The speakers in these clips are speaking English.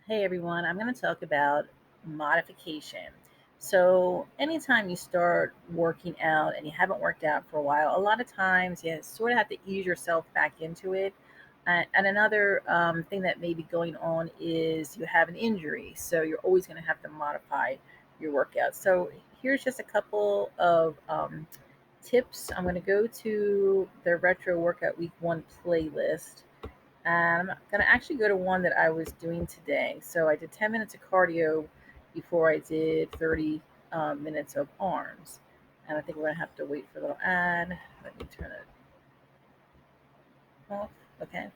Hey everyone, I'm going to talk about modification. So, anytime you start working out and you haven't worked out for a while, a lot of times you sort of have to ease yourself back into it. And another thing that may be going on is you have an injury. So, you're always going to have to modify your workout. So, here's just a couple of tips. I'm going to go to the Retro Workout Week 1 playlist, and I'm going to actually go to one that I was doing today. So I did 10 minutes of cardio before I did 30 minutes of arms. And I think we're going to have to wait for a little ad. Let me turn it off. Okay.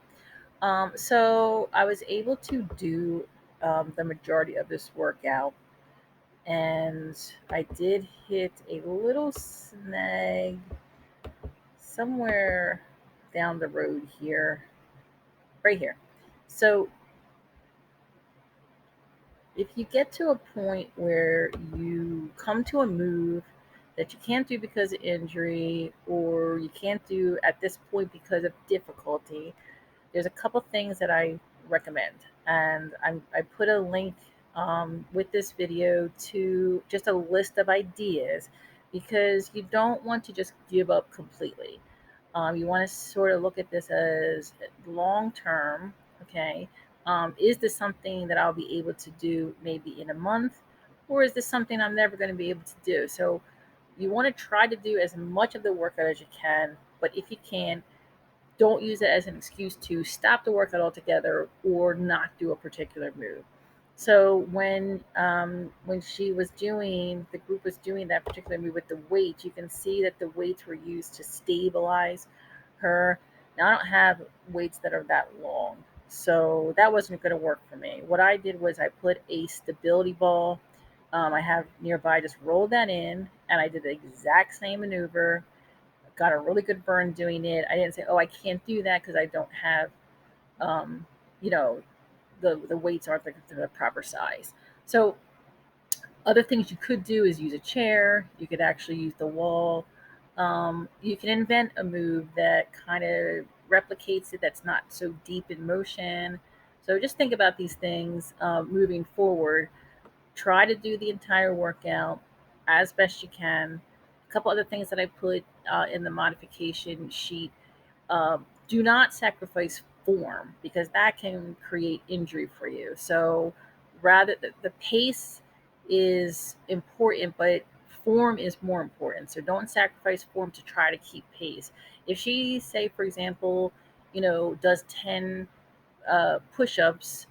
So I was able to do the majority of this workout. And I did hit a little snag somewhere down the road here, right here. So if you get to a point where you come to a move that you can't do because of injury or you can't do at this point because of difficulty, there's a couple things that I recommend. And I put a link with this video to just a list of ideas because you don't want to just give up completely. You want to sort of look at this as long term, okay? Is this something that I'll be able to do maybe in a month, or is this something I'm never going to be able to do? So you want to try to do as much of the workout as you can, but if you can, don't use it as an excuse to stop the workout altogether or not do a particular move. So when she was doing the group was doing that particular move with the weights, you can see that the weights were used to stabilize her. Now I don't have weights that are that long, so that wasn't going to work for me. What I did was I put a stability ball I have nearby, just rolled that in, and I did the exact same maneuver, got a really good burn doing it. I didn't say, "Oh, I can't do that because I don't have, um, you know, the weights aren't the proper size." So other things you could do is use a chair. You could actually use the wall. You can invent a move that kind of replicates it, that's not so deep in motion. So just think about these things moving forward. Try to do the entire workout as best you can. A couple other things that I put in the modification sheet: do not sacrifice form because that can create injury for you. So, rather, the pace is important, but form is more important. So, don't sacrifice form to try to keep pace. If she, say, for example, does 10 push ups,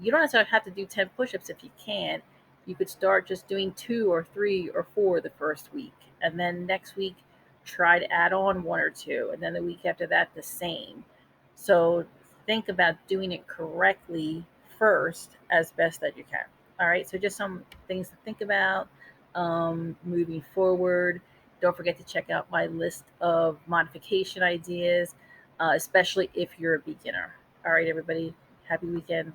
you don't necessarily have to do 10 push-ups if you can't. You could start just doing 2 or 3 or 4 the first week, and then next week try to add on 1 or 2, and then the week after that the same. So think about doing it correctly first as best that you can. All right, so just some things to think about moving forward. Don't forget to check out my list of modification ideas, especially if you're a beginner. All right, everybody, happy weekend.